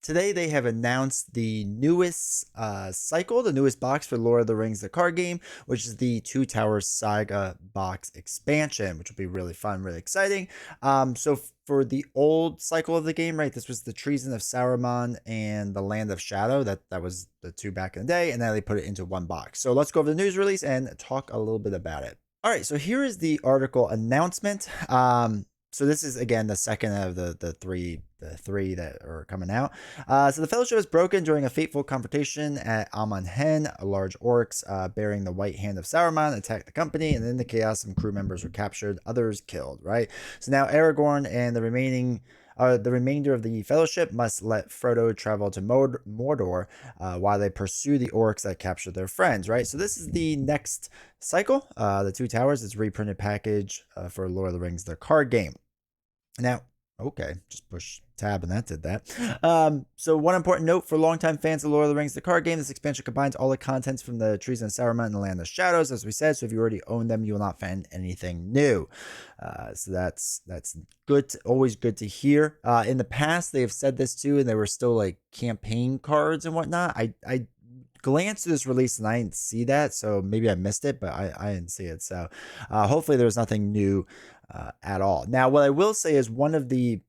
today they have announced the newest cycle, the newest box for Lord of the Rings, the card game, which is the Two Towers Saga box expansion, which will be really fun, really exciting. So for the old cycle of the game, right, this was the Treason of Saruman and the Land of Shadow. That was the two back in the day, and now they put it into one box. So let's go over the news release and talk a little bit about it. All right, so here is the article announcement. So this is again the second of the three that are coming out. So the Fellowship is broken during a fateful confrontation at Amon Hen. Large orcs bearing the white hand of Saruman attacked the company, and in the chaos, some crew members were captured, others killed. Right. So now Aragorn and the remainder of the Fellowship must let Frodo travel to Mordor while they pursue the orcs that captured their friends, right? So this is the next cycle. The Two Towers is a reprinted package for Lord of the Rings, the card game. Now, okay, just push tab and that did that. So one important note for longtime fans of Lord of the Rings, the card game, this expansion combines all the contents from the Treason of Saruman and the Land of Shadows, as we said. So if you already own them, you will not find anything new. So that's good. Always good to hear. In the past, they have said this too, and they were still like campaign cards and whatnot. I glanced through this release and I didn't see that, so maybe I missed it, but I didn't see it. So hopefully there's nothing new at all. Now, what I will say is one of the,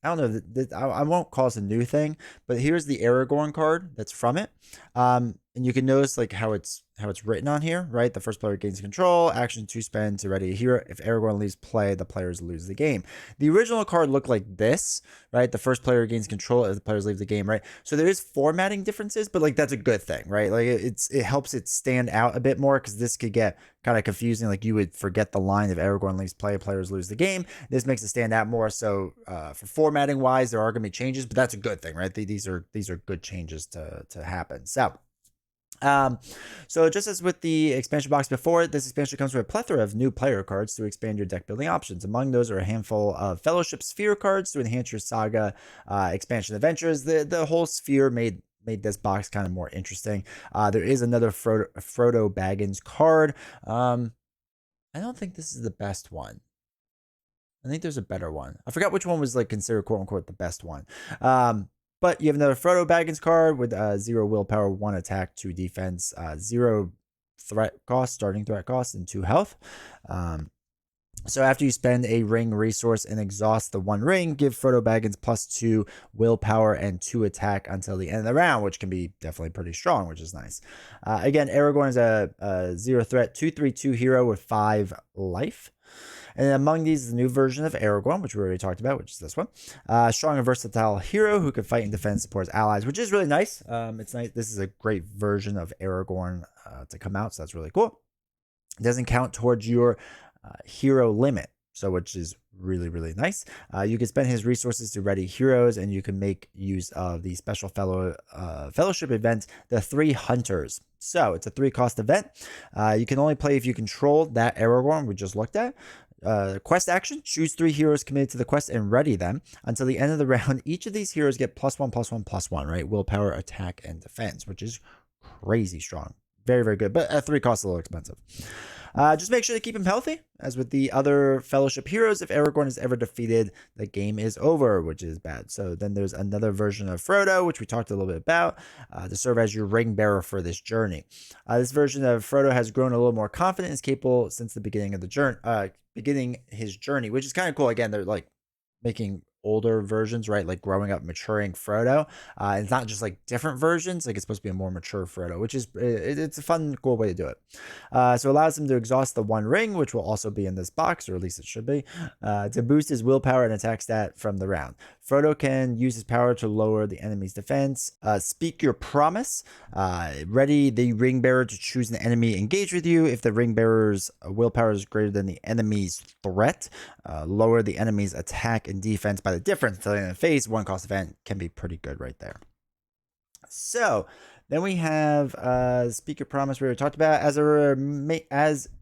I don't know, I won't call this a new thing, but here's the Aragorn card that's from it. And you can notice like how it's written on here, right? The first player gains control, action to spend to ready a hero. If Aragorn leaves play, the players lose the game. The original card looked like this, right? The first player gains control if the players leave the game, right? So there is formatting differences, but like that's a good thing, right? Like it helps it stand out a bit more, because this could get kind of confusing. Like you would forget the line, if Aragorn leaves play, players lose the game. This makes it stand out more. So for formatting wise, there are going to be changes, but that's a good thing, right? These are good changes to happen. So just as with the expansion box before, this expansion comes with a plethora of new player cards to expand your deck building options. Among those are a handful of Fellowship Sphere cards to enhance your Saga expansion adventures. The whole Sphere made this box kind of more interesting. There is another Frodo Baggins card. I don't think this is the best one. I think there's a better one. I forgot which one was like considered quote unquote the best one. But you have another Frodo Baggins card with 0 willpower, 1 attack, 2 defense, 0 threat cost, starting threat cost, and 2 health. So after you spend a ring resource and exhaust the 1 ring, give Frodo Baggins +2 willpower and 2 attack until the end of the round, which can be definitely pretty strong, which is nice. Again, Aragorn is a 0 threat, 2/3/2 hero with 5 life. And among these is the new version of Aragorn, which we already talked about, which is this one. Strong and versatile hero who can fight and defend, support his allies, which is really nice. It's nice. This is a great version of Aragorn to come out, so that's really cool. It doesn't count towards your hero limit, so which is really, really nice. You can spend his resources to ready heroes, and you can make use of the special fellowship event, the 3 Hunters. So it's a 3-cost event. You can only play if you control that Aragorn we just looked at. Quest action, choose 3 heroes committed to the quest and ready them. Until the end of the round, each of these heroes get +1/+1/+1, right? Willpower, attack, and defense, which is crazy strong. Very, very good, but at 3 costs a little expensive. Just make sure to keep him healthy. As with the other Fellowship heroes, if Aragorn is ever defeated, the game is over, which is bad. So then there's another version of Frodo, which we talked a little bit about, to serve as your ring bearer for this journey. This version of Frodo has grown a little more confident and is capable since the beginning of the journey, beginning his journey, which is kind of cool. Again, they're like making older versions, right? Like growing up, maturing Frodo. It's not just like different versions. Like it's supposed to be a more mature Frodo, which is it's a fun, cool way to do it. So it allows him to exhaust the 1 ring, which will also be in this box, or at least it should be, to boost his willpower and attack stat from the round. Frodo can use his power to lower the enemy's defense. Speak your promise. Ready the ring bearer to choose an enemy engaged with you. If the ring bearer's willpower is greater than the enemy's threat, lower the enemy's attack and defense by the difference until the end of the phase. 1-cost event can be pretty good right there. So then we have Speak Your Promise, we already talked about. As a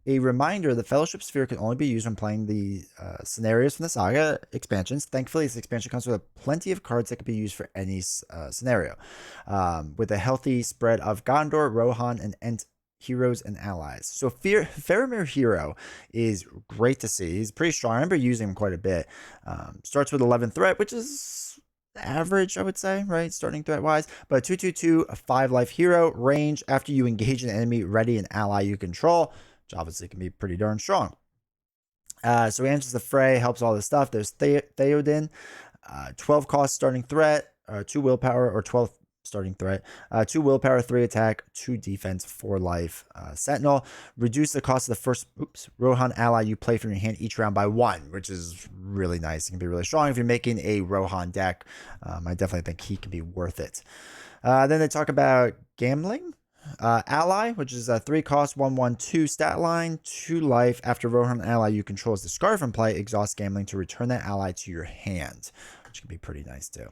reminder, the Fellowship Sphere can only be used when playing the scenarios from the Saga expansions. Thankfully, this expansion comes with plenty of cards that can be used for any scenario. With a healthy spread of Gondor, Rohan, and Ent heroes and allies. So Faramir Hero is great to see. He's pretty strong. I remember using him quite a bit. Starts with 11 threat, which is average, I would say, right? Starting threat wise. But 2/2/2, a 5 life hero, range after you engage an enemy, ready an ally you control, which obviously can be pretty darn strong. So he enters the fray, helps all this stuff. There's Theoden, 12 cost starting threat, 2 willpower, or 12 starting threat, 2 willpower, 3 attack, 2 defense, 4 life. Sentinel, reduce the cost of the first Rohan ally you play from your hand each round by 1, which is really nice. It can be really strong if you're making a Rohan deck. I definitely think he can be worth it. Then they talk about gambling. Ally, which is a 3 cost 1/1/2 stat line, 2 life. After Rohan ally you control is discarded from play, exhaust gambling to return that ally to your hand, which can be pretty nice too.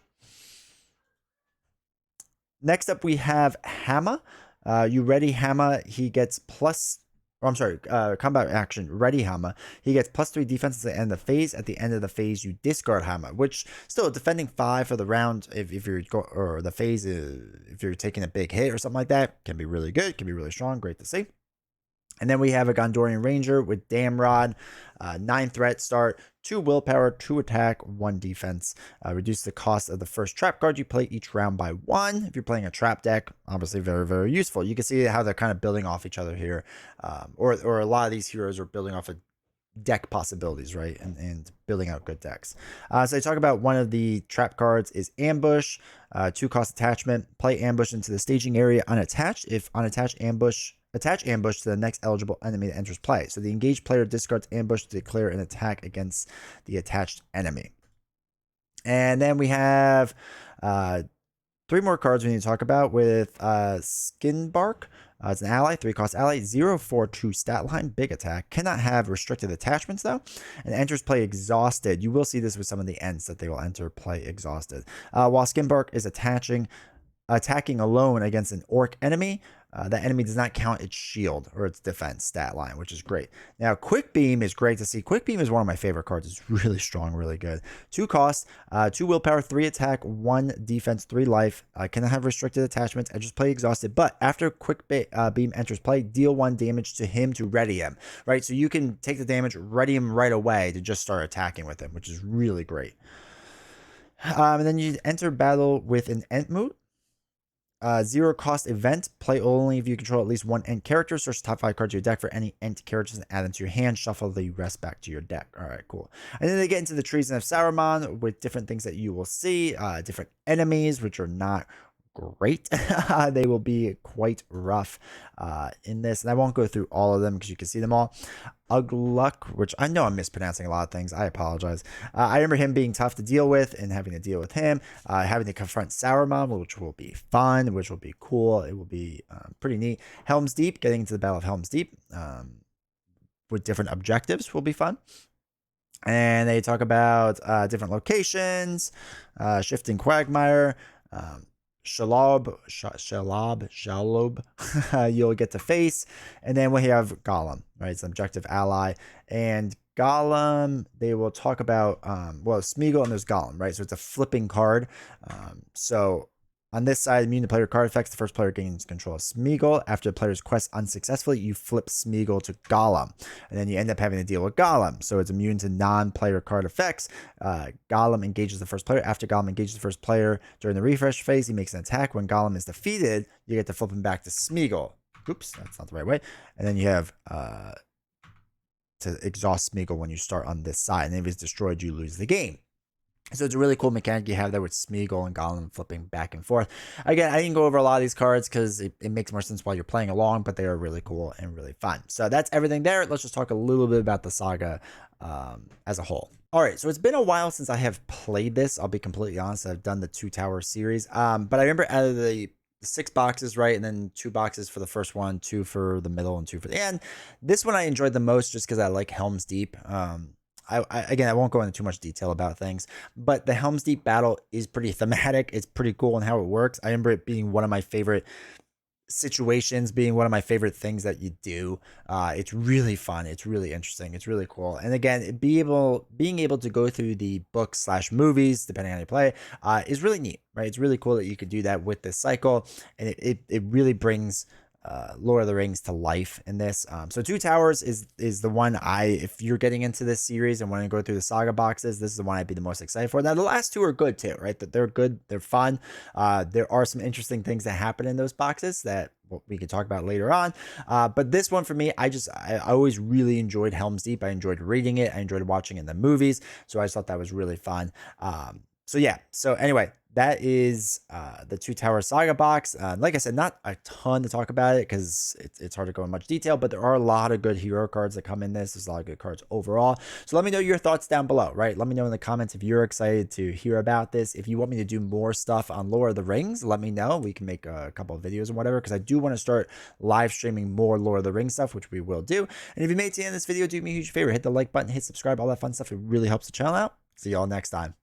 Next up, we have Hammer. You ready Hammer, he gets plus. Oh, I'm sorry, combat action, ready Hammer. He gets +3 defense at the end of the phase. At the end of the phase, you discard Hammer, which still defending 5 for the round. If you're or the phase, if you're taking a big hit or something like that, can be really good, can be really strong. Great to see. And then we have a Gondorian Ranger with Damrod, 9 threat start, 2 willpower, 2 attack, 1 defense. Reduce the cost of the first trap card you play each round by 1. If you're playing a trap deck, obviously very, very useful. You can see how they're kind of building off each other here. Or a lot of these heroes are building off of deck possibilities, right? And building out good decks. So they talk about one of the trap cards is Ambush, 2 cost attachment. Play Ambush into the staging area unattached. If unattached, attach Ambush to the next eligible enemy that enters play. So the engaged player discards Ambush to declare an attack against the attached enemy. And then we have 3 more cards we need to talk about with Skinbark. It's an ally, 3 cost ally, 0/4/2 stat line, big attack. Cannot have restricted attachments though, and enters play exhausted. You will see this with some of the ends that they will enter play exhausted. While Skinbark is attacking alone against an orc enemy, that enemy does not count its shield or its defense stat line, which is great. Now, Quick Beam is great to see. Quick Beam is one of my favorite cards. It's really strong, really good. 2 cost, 2 willpower, 3 attack, 1 defense, 3 life. Cannot have restricted attachments. I just play exhausted. But after Quick Beam enters play, deal 1 damage to him to ready him, right? So you can take the damage, ready him right away to just start attacking with him, which is really great. And then you enter battle with an Entmoot. 0 cost event, play only if you control at least 1 Ent character. Search the top 5 cards of your deck for any Ent characters and add them to your hand. Shuffle the rest back to your deck. All right, cool. And then they get into the Treason of Saruman with different things that you will see, different enemies, which are not great. They will be quite rough in this, and I won't go through all of them because you can see them all. Ugluk, which I know I'm mispronouncing a lot of things, I apologize. I remember him being tough to deal with and having to deal with him, having to confront Saruman, which will be fun, which will be cool. It will be pretty neat. Helm's Deep, getting into the Battle of Helm's Deep with different objectives will be fun. And they talk about different locations, Shifting Quagmire, Shalob, you'll get to face. And then we have Gollum, right? It's an objective ally. And Gollum, they will talk about, Smeagol and there's Gollum, right? So it's a flipping card. So on this side, immune to player card effects, the first player gains control of Smeagol. After the player's quest unsuccessfully, you flip Smeagol to Gollum. And then you end up having to deal with Gollum. So it's immune to non-player card effects. Gollum engages the first player. After Gollum engages the first player during the refresh phase, he makes an attack. When Gollum is defeated, you get to flip him back to Smeagol. Oops, that's not the right way. And then you have to exhaust Smeagol when you start on this side. And if it's destroyed, you lose the game. So it's a really cool mechanic you have there with Smeagol and Gollum flipping back and forth. Again, I didn't go over a lot of these cards because it makes more sense while you're playing along, but they are really cool and really fun. So that's everything there. Let's just talk a little bit about the saga as a whole. All right, so it's been a while since I have played this. I'll be completely honest. I've done the 2 Tower series. But I remember out of the 6 boxes, right? And then 2 boxes for the first one, 2 for the middle, and 2 for the end. This one I enjoyed the most just because I like Helm's Deep. Again, I won't go into too much detail about things, but the Helm's Deep battle is pretty thematic. It's pretty cool in how it works. I remember it being one of my favorite situations, being one of my favorite things that you do. It's really fun. It's really interesting. It's really cool. And again, being able to go through the books/movies, depending on how you play, is really neat, right? It's really cool that you could do that with this cycle, and it really brings Lord of the Rings to life in this. So Two Towers is the one if you're getting into this series and want to go through the Saga boxes, this is the one I'd be the most excited for. Now the last two are good too, right? That they're good, they're fun. There are some interesting things that happen in those boxes that we can talk about later on. But this one for me, I always really enjoyed Helm's Deep. I enjoyed reading it. I enjoyed watching it in the movies. So I just thought that was really fun. So yeah. So anyway, that is the Two Towers Saga box. Like I said, not a ton to talk about it because it's hard to go in much detail, but there are a lot of good hero cards that come in this. There's a lot of good cards overall. So let me know your thoughts down below, right? Let me know in the comments if you're excited to hear about this. If you want me to do more stuff on Lord of the Rings, let me know. We can make a couple of videos or whatever, because I do want to start live streaming more Lord of the Rings stuff, which we will do. And if you made it to the end of this video, do me a huge favor, hit the like button, hit subscribe, all that fun stuff. It really helps the channel out. See y'all next time.